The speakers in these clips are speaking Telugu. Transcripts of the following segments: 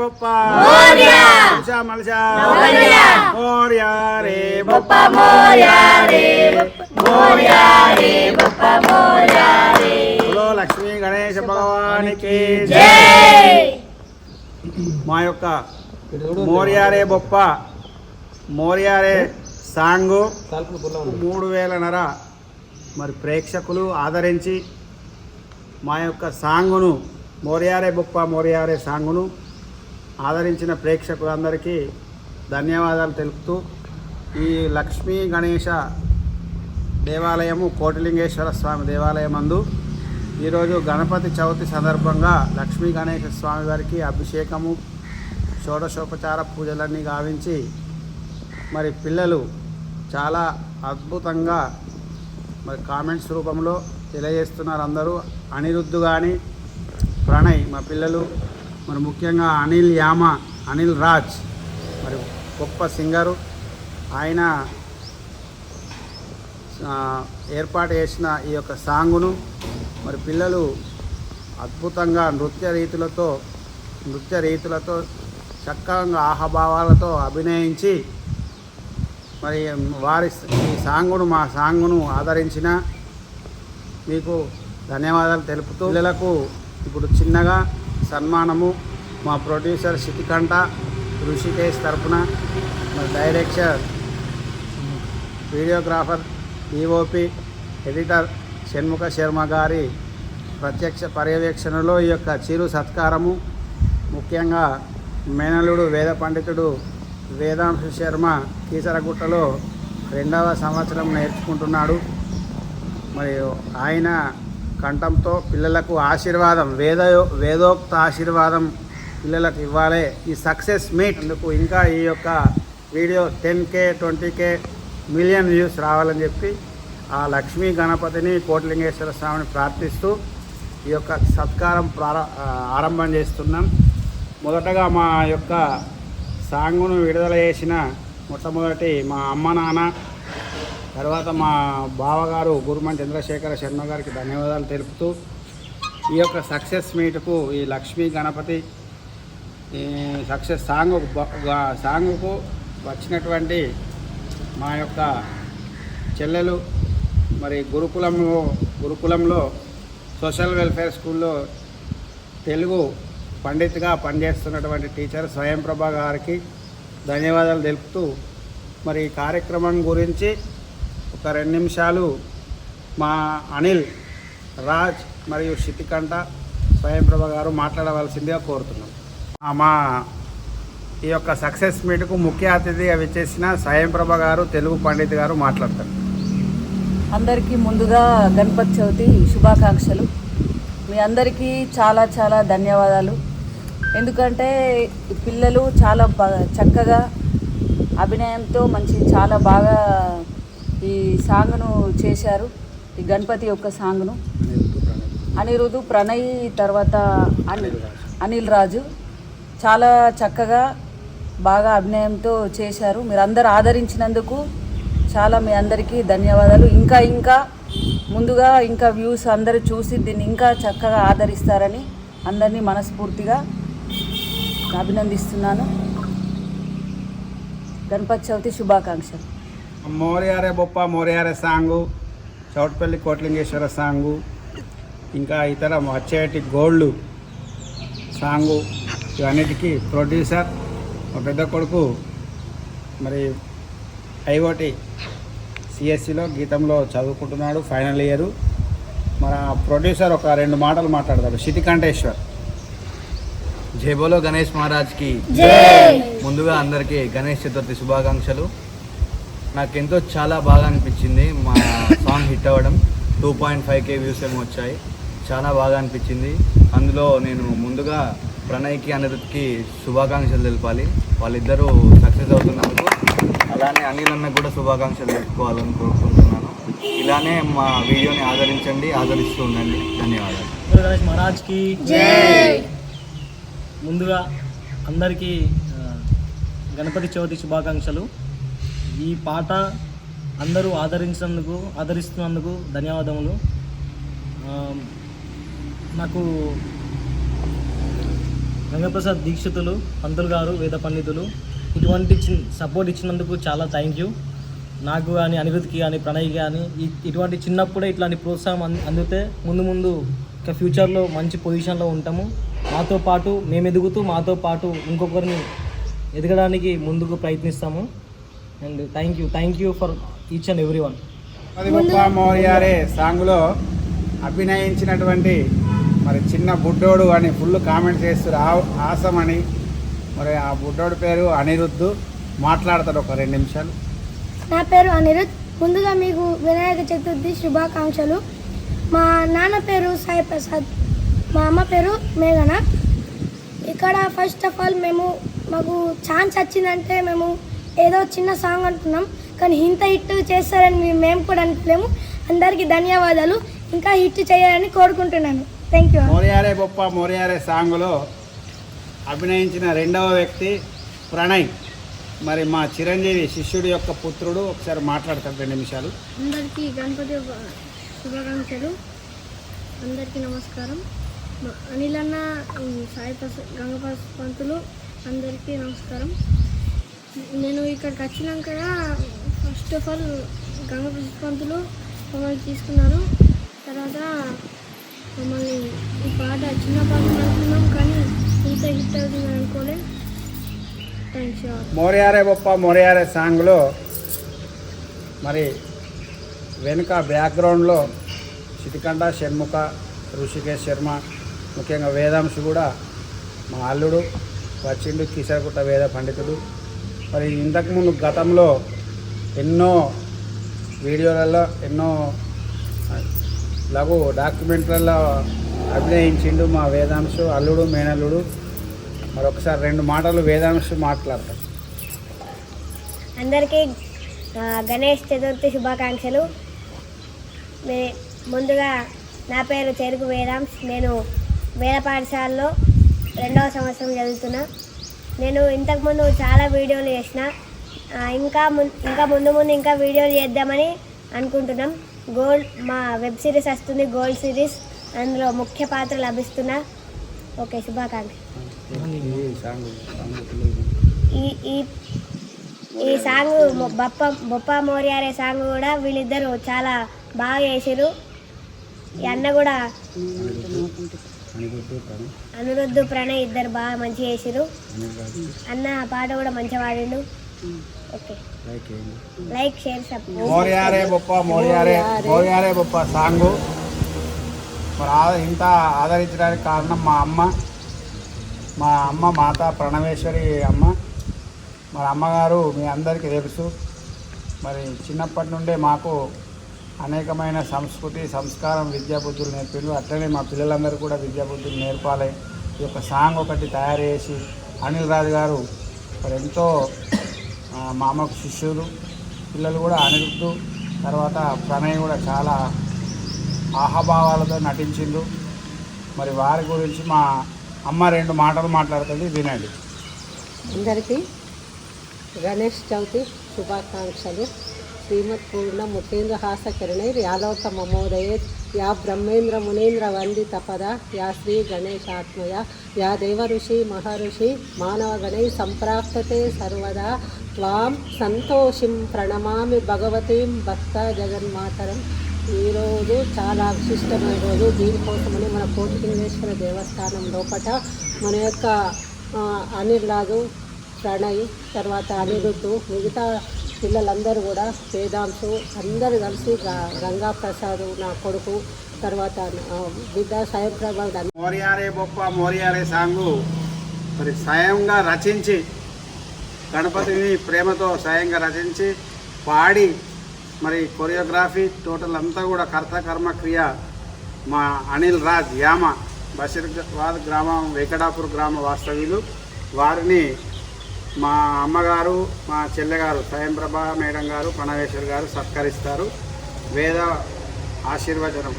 బొప్ప మల్సా మల్సా మోరియా రే బొప్ప మోరియా రే మోరియా రే బొప్ప మోరియా రే. బోలో లక్ష్మీ గణేశ భగవానికి జై. మా యొక్క మోరియారే బొప్ప మోరియారే సాంగు 3,000 మరి ప్రేక్షకులు ఆదరించి మా యొక్క సాంగును మోరియారే బొప్ప మోరియారే సాంగును ఆదరించిన ప్రేక్షకులందరికీ ధన్యవాదాలు తెలుపుతూ ఈ లక్ష్మీ గణేశ దేవాలయము కోటిలింగేశ్వర స్వామి దేవాలయం అందు ఈరోజు గణపతి చవితి సందర్భంగా లక్ష్మీ గణేశ స్వామి వారికి అభిషేకము షోడశోపచార పూజలన్నీ గావించి మరి పిల్లలు చాలా అద్భుతంగా మరి కామెంట్స్ రూపంలో తెలియజేస్తున్నారు అందరూ. అనిరుద్ధు కానీ ప్రణయ్ మా పిల్లలు మరి ముఖ్యంగా అనిల్ రాజ్ మరి గొప్ప సింగరు ఆయన ఏర్పాటు చేసిన ఈ యొక్క సాంగును మరి పిల్లలు అద్భుతంగా నృత్య రీతులతో చక్కగా ఆహభావాలతో అభినయించి మరి వారి ఈ సాంగును మా సాంగును ఆదరించిన మీకు ధన్యవాదాలు తెలుపుతూ పిల్లలకు ఇప్పుడు చిన్నగా సన్మానము మా ప్రొడ్యూసర్ శితికంఠ ఋషికేష్ తరపున మరి director videographer DOP editor Shanmukha Sharma గారి ప్రత్యక్ష పర్యవేక్షణలో ఈ యొక్క చిరు సత్కారము ముఖ్యంగా మేనలుడు వేద పండితుడు వేదాంశ శర్మ కీసరగుట్టలో 2వ సంవత్సరం నేర్చుకుంటున్నాడు. మరి ఆయన కంఠంతో పిల్లలకు ఆశీర్వాదం వేదోక్త ఆశీర్వాదం పిల్లలకు ఇవ్వాలి. ఈ సక్సెస్ మీట్ అందుకు ఇంకా ఈ యొక్క video 10K 20K million views రావాలని చెప్పి ఆ లక్ష్మీ గణపతిని కోటిలింగేశ్వర స్వామిని ప్రార్థిస్తూ ఈ యొక్క సత్కారం ఆరంభం చేస్తున్నాం. మొదటగా మా యొక్క సాంగును విడుదల చేసిన మొట్టమొదటి మా అమ్మ నాన్న, తర్వాత మా బావగారు గురుమన్ చంద్రశేఖర శర్మ గారికి ధన్యవాదాలు తెలుపుతూ ఈ యొక్క సక్సెస్ మీట్కు ఈ లక్ష్మీ గణపతి సక్సెస్ సాంగుకు వచ్చినటువంటి మా యొక్క చెల్లెలు మరి గురుకులంలో సోషల్ వెల్ఫేర్ స్కూల్లో తెలుగు పండిత్గా పనిచేస్తున్నటువంటి టీచర్ స్వయంప్రభ గారికి ధన్యవాదాలు తెలుపుతూ మరి ఈ కార్యక్రమం గురించి ఒక 2 నిమిషాలు మా అనిల్ రాజ్ మరియు శితికంఠ స్వయంప్రభ గారు మాట్లాడవలసిందిగా కోరుతున్నాం. మా ఈ యొక్క సక్సెస్ మీట్కు ముఖ్య అతిథిగా విచ్చేసిన స్వయంప్రభ గారు తెలుగు పండిత్ గారు మాట్లాడతారు. అందరికీ ముందుగా గణపతి చవితి శుభాకాంక్షలు. మీ అందరికీ చాలా చాలా ధన్యవాదాలు. ఎందుకంటే పిల్లలు చాలా చక్కగా అభినయంతో చాలా బాగా ఈ సాంగ్ను చేశారు. ఈ గణపతి యొక్క సాంగ్ను అనిరుద్ధు ప్రణయ్ తర్వాత అనిల్ రాజు చాలా చక్కగా బాగా అభినయంతో చేశారు. మీరు అందరు ఆదరించినందుకు చాలా మీ అందరికీ ధన్యవాదాలు. ఇంకా ముందుగా ఇంకా వ్యూస్ అందరూ చూసి దీన్ని ఇంకా చక్కగా ఆదరిస్తారని అందరినీ మనస్ఫూర్తిగా అభినందిస్తున్నాను. గణపతి చవితి శుభాకాంక్షలు. మోరియారే బొప్ప మోరియారే సాంగు, చౌటపల్లి కోటిలింగేశ్వర సాంగు, ఇంకా ఇతర వచ్చేటి గోల్డ్ సాంగు ఇవన్నిటికీ ప్రొడ్యూసర్ మా పెద్ద కొడుకు మరి ఐఓటి సిఎస్సిలో గీతంలో చదువుకుంటున్నాడు, ఫైనల్ ఇయర్. మన ప్రొడ్యూసర్ ఒక 2 మాటలు మాట్లాడతాడు. శితికంఠేశ్వర్. జై బోలో గణేష్ మహారాజ్కి. ముందుగా అందరికీ గణేష్ చతుర్థి శుభాకాంక్షలు. నాకెంతో చాలా బాగా అనిపించింది మా సాంగ్ హిట్ అవ్వడం. 2.5K వ్యూస్ ఏమో వచ్చాయి. చాలా బాగా అనిపించింది. అందులో నేను ముందుగా ప్రణయ్కి అనిరుద్ధ్కి శుభాకాంక్షలు తెలపాలి. వాళ్ళిద్దరూ సక్సెస్ అవుతున్నందుకు. అలానే అనిల్ అన్నకు కూడా శుభాకాంక్షలు తెలుపుకోవాలని కోరుకుంటున్నాను. ఇలానే మా వీడియోని ఆదరిస్తూ ఉండండి. ధన్యవాదాలు. గణేష్ మహారాజ్కి ముందుగా అందరికీ గణపతి చవితి శుభాకాంక్షలు. ఈ పాట అందరూ ఆదరిస్తున్నందుకు ధన్యవాదములు. నాకు గంగప్రసాద్ దీక్షితులు పంతులు గారు, వేద పండితులు ఇటువంటి సపోర్ట్ ఇచ్చినందుకు చాలా థ్యాంక్ యూ. నాకు కానీ, అనిరుద్ధ్కి కానీ, ప్రణయ్ కానీ ఇటువంటి చిన్నప్పుడే ఇట్లాంటి ప్రోత్సాహం అందితే ముందు ఇంకా ఫ్యూచర్లో మంచి పొజిషన్లో ఉంటాము. మాతో పాటు మేము ఎదుగుతూ మాతో పాటు ఇంకొకరిని ఎదగడానికి ముందుకు ప్రయత్నిస్తాము. And thank you for each and every one. Ganapati Boppa Moriyare సాంగ్లో అభినయించినటువంటి మరి చిన్న బుడ్డోడు అని ఫుల్ కామెంట్ చేస్తారు ఆసం అని. మరి ఆ బుడ్డోడు పేరు అనిరుద్ధు. మాట్లాడతాడు ఒక 2 నిమిషాలు. నా పేరు అనిరుద్. ముందుగా మీకు వినాయక చతుర్థి శుభాకాంక్షలు. మా నాన్న పేరు సాయి ప్రసాద్, మా అమ్మ పేరు మేఘన. ఇక్కడ ఫస్ట్ ఆఫ్ ఆల్ మాకు ఛాన్స్ వచ్చిందంటే మేము ఏదో చిన్న సాంగ్ అనుకున్నాం, కానీ ఇంత హిట్ చేస్తారని మేము కూడా అనుకోలేము. అందరికీ ధన్యవాదాలు. ఇంకా హిట్ చేయాలని కోరుకుంటున్నాను. Thank you. మోరియరే బొప్ప మోరియరే సాంగ్లో అభినయించిన 2వ వ్యక్తి ప్రణయ్. మరి మా చిరంజీవి శిష్యుడి యొక్క పుత్రుడు. ఒకసారి మాట్లాడతాడు 2 నిమిషాలు. అందరికీ గణపతి శుభాకాంక్షలు. అందరికీ నమస్కారం. అనిల్ అన్న, సాయి ప్రసాద్, గంగప్రసాద్ పంతులు అందరికీ నమస్కారం. నేను ఇక్కడికి వచ్చినాక ఫస్ట్ ఆఫ్ ఆల్ గంగప్రసాద్ పంతులు మమ్మల్ని తీసుకున్నారు. తర్వాత మమ్మల్ని ఈ పాట చిన్న పాట అనుకున్నాం, కానీ ఇంత హిట్ అవుతుంది అనుకోలే. థ్యాంక్స్. మోరియరే బొప్ప మోరియరే సాంగ్లో మరి వెనుక బ్యాక్గ్రౌండ్లో చిటికండ, షణ్ముఖ, ఋషికేశ్ శర్మ, ముఖ్యంగా వేదాంశు కూడా మా అల్లుడు వచ్చిండు, కిసరగుట్ట వేద పండితుడు. మరి ఇంతకుముందు గతంలో ఎన్నో వీడియోలలో, ఎన్నో లఘు డాక్యుమెంటరీలలో అభినయించిండు మా వేదాంశు, అల్లుడు, మేనల్లుడు. మరి ఒకసారి 2 మాటలు వేదాంశు మాట్లాడతారు. అందరికీ గణేష్ చతుర్థి శుభాకాంక్షలు. ముందుగా నా పేరు చెరుకు వేదాంశ్. నేను వేద పాఠశాలలో 2వ సంవత్సరం చదువుతున్నా. నేను ఇంతకుముందు చాలా వీడియోలు చేసిన. ఇంకా ముందు ఇంకా వీడియోలు చేద్దామని అనుకుంటున్నాం. మా వెబ్ సిరీస్ వస్తుంది, గోల్డ్ సిరీస్. అందులో ముఖ్య పాత్ర లభిస్తున్నా. ఓకే, శుభాకాంక్ష. ఈ సాంగ్ బొప్ప మోరియరే సాంగ్ కూడా వీళ్ళిద్దరూ చాలా బాగా చేసారు. ఈ అన్న కూడా అనిరుద్ధు, ప్రణయ్ ఇద్దరు బాగా మంచిగా చేసారు. అన్న పాట కూడా మంచిగా పాడిండు. Okay, like, share, subscribe. Moriyare Boppa Moriyare Boppa song మరి ఇంత ఆదరించడానికి కారణం మా అమ్మ మాత ప్రణవేశ్వరి అమ్మ. మరి అమ్మగారు మీ అందరికీ తెలుసు. మరి చిన్నప్పటి నుండే మాకు అనేకమైన సంస్కృతి, సంస్కారం, విద్యాబుద్ధులు నేర్పిండు. అట్లనే మా పిల్లలందరూ కూడా విద్యాబుద్ధులు నేర్పాలి. ఈ యొక్క సాంగ్ ఒకటి తయారు చేసి అనిల్ రాజు గారు మరి ఎంతో మా అమ్మకు శిష్యులు, పిల్లలు కూడా అనిరుద్ధు, తర్వాత ప్రణయ్ కూడా చాలా ఆహాభావాలతో నటించిండు. మరి వారి గురించి మా అమ్మ 2 మాటలు మాట్లాడుతుంది, వినండి. అందరికీ గణేష్ చవితి శుభాకాంక్షలు. శ్రీమత్ పూర్ణ ముఖేంద్ర హాస కిరణైర్ యాలోకమోదయే యా బ్రహ్మేంద్ర మునేంద్ర వందిత పద యా శ్రీ గణేశాత్మయ యా దేవ ఋషి మహర్షి మానవ గణై సంప్రాప్తతే సర్వదా త్వాం సంతోషిం ప్రణమామి భగవతీం భక్త జగన్మాతరం. ఈరోజు చాలా విశిష్టమైన రోజు. దీనికోసమని మన కోటిలింగేశ్వర దేవస్థానం లోపల మన యొక్క అనిల్ రాజు, ప్రణయ్, తర్వాత అనిరుద్ధు, మిగతా పిల్లలందరూ కూడా వేదాంశు అందరూ కలిసి గంగా ప్రసాద్ నా కొడుకు, తర్వాత బిడ్డ సాయంప్రభ. మోరియరే బొప్ప మోరియరే సాంగు మరి స్వయంగా రచించి, గణపతిని ప్రేమతో స్వయంగా రచించి పాడి మరి కొరియోగ్రఫీ టోటల్ అంతా కూడా కర్మ క్రియ మా అనిల్ రాజ్ యామ, బషీరాబాద్ గ్రామం, వెంకటాపూర్ గ్రామ వాస్తవ్యులు. వారిని మా అమ్మగారు, మా చెల్లెగారు స్వయంప్రభ మేడం గారు, ప్రణవేశ్వర్ గారు సత్కరిస్తారు. వేద ఆశీర్వచనం.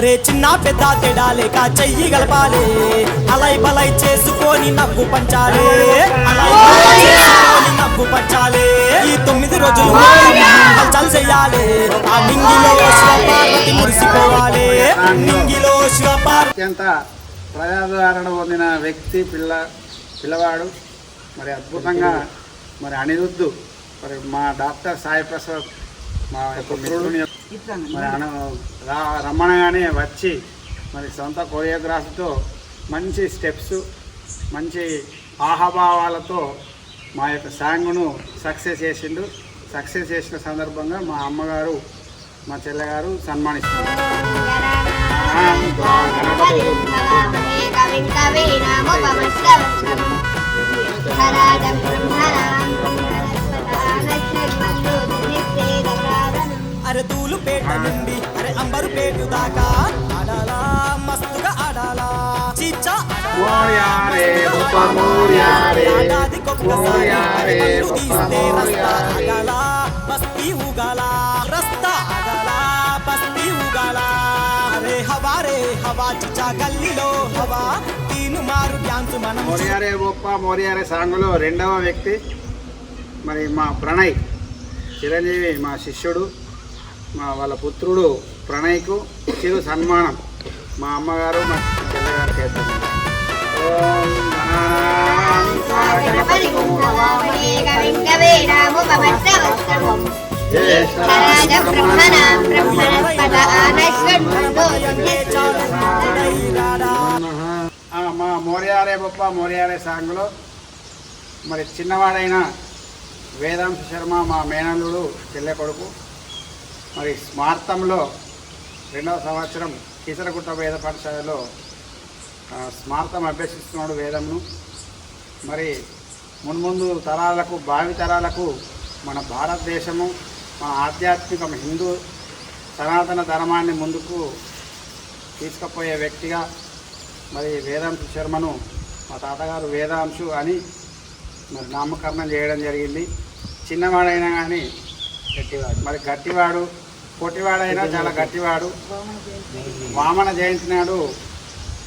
అరే చిన్న పెద్ద తేడా లేక చెయ్యి గలపాలి అలై బలై చేసుకొని నవ్వు పంచాలి అలై బలై చేసుకొని నవ్వు పంచాలి ఈ 9 రోజులు హల్చల్ చెయ్యాలి ఆ నింగిలో శివపార్వతి మురిసిపోవాలి నింగిలో శివపార్వతి అత్యంత ప్రజాదరణ పొందిన వ్యక్తి పిల్లవాడు మరి అద్భుతంగా మరి అనిరుద్ధు మరి మా డాక్టర్ సాయి ప్రసాద్ మా యొక్క మిత్రుని మరి రమ్మనగానే వచ్చి మరి సొంత కొరియోగ్రఫీతో మంచి స్టెప్స్ మంచి ఆహాభావాలతో మా యొక్క సాంగ్ను సక్సెస్ చేసిండు. సక్సెస్ చేసిన సందర్భంగా మా అమ్మగారు మా చెల్లెగారు సన్మానిస్తున్నారు. అరే తూలుపేట నుండి అరే అంబరుపేట దాకా ఆడాలా మస్తుగా ఆడాలా చిచ్చా బస్తీ ఊగాల రస్తా ఆగాల బస్తీ ఊగాల అరే హవా రే హవా చిచ్చా గల్లీలో హవా తీను మారు డ్యాన్స్ మనం మోరియారే గొప్ప మోరియారే సాంగ్లో రెండవ వ్యక్తి మరి మా ప్రణయ్ చిరంజీవి మా శిష్యుడు మా వాళ్ళ పుత్రుడు ప్రణయ్కు చిరు సన్మానం మా అమ్మగారు మా చెల్లెగారు చేస్తారు. మా మోరియారే గొప్ప మోరియారే సాంగ్లో మరి చిన్నవాడైన వేదాంశ శర్మ మా మేనల్లుడు చెల్లె కొడుకు మరి స్మార్తంలో 2వ సంవత్సరం కీసరగుట్ట వేద పాఠశాలలో స్మార్తం అభ్యసిస్తున్నాడు వేదంను. మరి మున్ముందు తరాలకు భావి తరాలకు మన భారతదేశము మన ఆధ్యాత్మిక హిందూ సనాతన ధర్మాన్ని ముందుకు తీసుకుపోయే వ్యక్తిగా మరి వేదాంశ శర్మను మా తాతగారు వేదాంశు అని మరి నామకరణం చేయడం జరిగింది. చిన్నవాడైనా కానీ గట్టివాడు మరి గట్టివాడు పొట్టివాడైనా చాలా గట్టివాడు. వామన జయంతి నాడు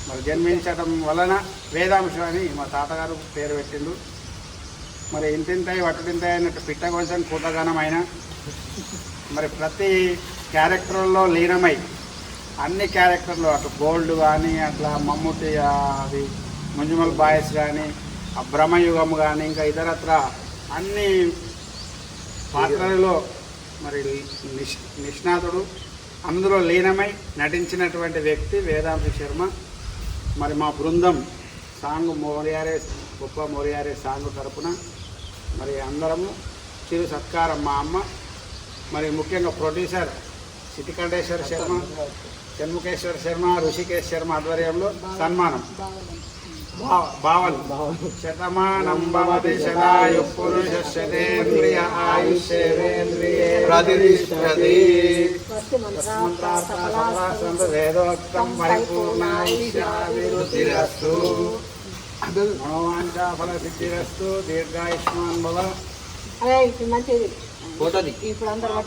మరి జన్మించడం వలన వేదాంశ అని మా తాతగారు పేరు పెట్టిండు. మరి ఇంతింతాయి వట్టుడింతాయి అన్నట్టు పిట్టగోసం కూటగానమైన మరి ప్రతి క్యారెక్టర్లో లీనమై అన్ని క్యారెక్టర్లు అటు గోల్డ్ కానీ అట్లా మమ్ముటి అది మంజుమల్ బాయ్స్ కానీ ఆ బ్రహ్మయుగం కానీ ఇంకా ఇతరత్ర అన్ని పాత్రలలో మరి నిష్ణాతుడు అందులో లీనమై నటించినటువంటి వ్యక్తి వేదాంశ శర్మ. మరి మా బృందం సాంగ్ మోరియారే గొప్ప మోరియారే సాంగ్ తరపున మరి అందరము చిరు సత్కారం మా అమ్మ మరి ముఖ్యంగా ప్రొడ్యూసర్ సిటికంఠేశ్వర శర్మ షణ్ముఖేశ్వర శర్మ ఋషికేశ్ శర్మ ఆధ్వర్యంలో సన్మానం. భావన్ శతమానం భవతి శతాయు పురుషేంద్రియ ఆయుష్యేంద్రియే ప్రతిష్టతి వేదోక్తం పరిపూర్ణాయుష్యాభివృద్ధిరస్తు మనోవాంఛా ఫలసిద్ధిరస్తు దీర్ఘాయుష్మాన్ భవ.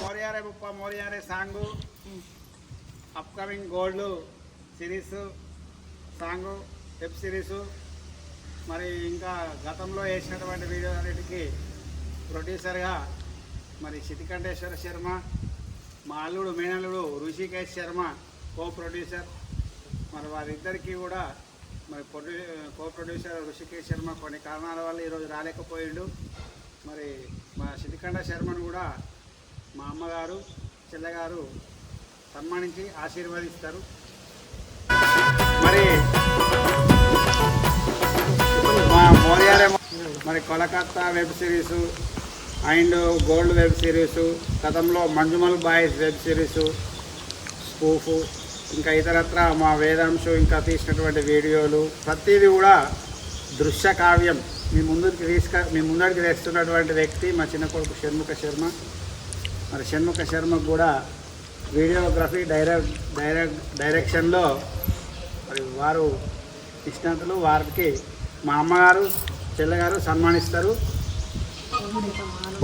Moriyare Muppa Moriyare song upcoming gold series song web series మరి ఇంకా గతంలో వేసినటువంటి వీడియో అన్నిటికీ ప్రొడ్యూసర్గా మరి సిటికంఠేశ్వర శర్మ మా అల్లుడు మేనల్లుడు ఋషికేశ్ శర్మ కో ప్రొడ్యూసర్. మరి వారిద్దరికీ కూడా మరి కో ప్రొడ్యూసర్ ఋషికేశ్ శర్మ కొన్ని కారణాల వల్ల ఈరోజు రాలేకపోయిండు. మరి మా సిటికంఠ శర్మను కూడా మా అమ్మగారు చెల్లెగారు సన్మానించి ఆశీర్వదిస్తారు. మరి మా మోరియారే మరి Kolkata web series and gold web series గతంలో Manjummel boys web series spoof ఇంకా ఇతరత్ర మా వేదాంశు ఇంకా తీసినటువంటి వీడియోలు ప్రతిదీ కూడా దృశ్య కావ్యం మీ ముందరికి తెస్తున్నటువంటి వ్యక్తి మా చిన్న కొడుకు షణ్ముఖ శర్మ. మరి షణ్ముఖ శర్మకు కూడా వీడియోగ్రఫీ డైరెక్షన్లో మరి వారు నిష్ణాతులు. వారికి మా అమ్మగారు చెల్లెగారు సన్మానిస్తారు.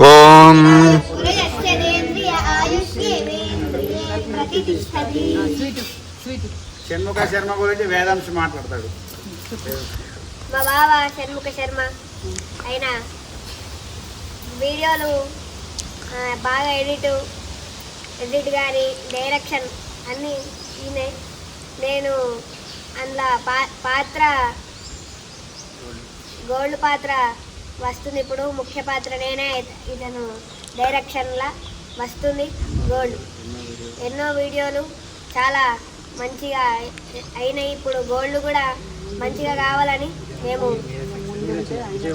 ఓం షణ్ముఖ శర్మ గురించి వేదాంశ మాట్లాడతాడు. మా బావ షణ్ముఖ శర్మ అయిన వీడియోలు బాగా ఎడిట్ కానీ డైరెక్షన్ అన్నీ ఈయనే. నేను అందులో పాత్ర గోల్డ్ పాత్ర వస్తుంది. ఇప్పుడు ముఖ్య పాత్ర నేనే. ఇతను డైరెక్షన్లా వస్తుంది గోల్డ్. ఎన్నో వీడియోలు చాలా మంచిగా అయినాయి. ఇప్పుడు గోల్డ్ కూడా మంచిగా కావాలని మేము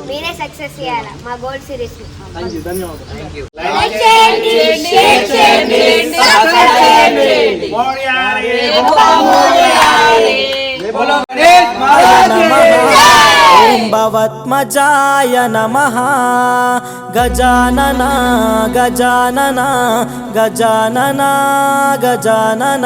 మీరే సక్సెస్ చేయాలి మా గోల్డ్ సిరీస్. ఓం భవత్మజాయ నమః. గజానన గజానన గజానన గజానన.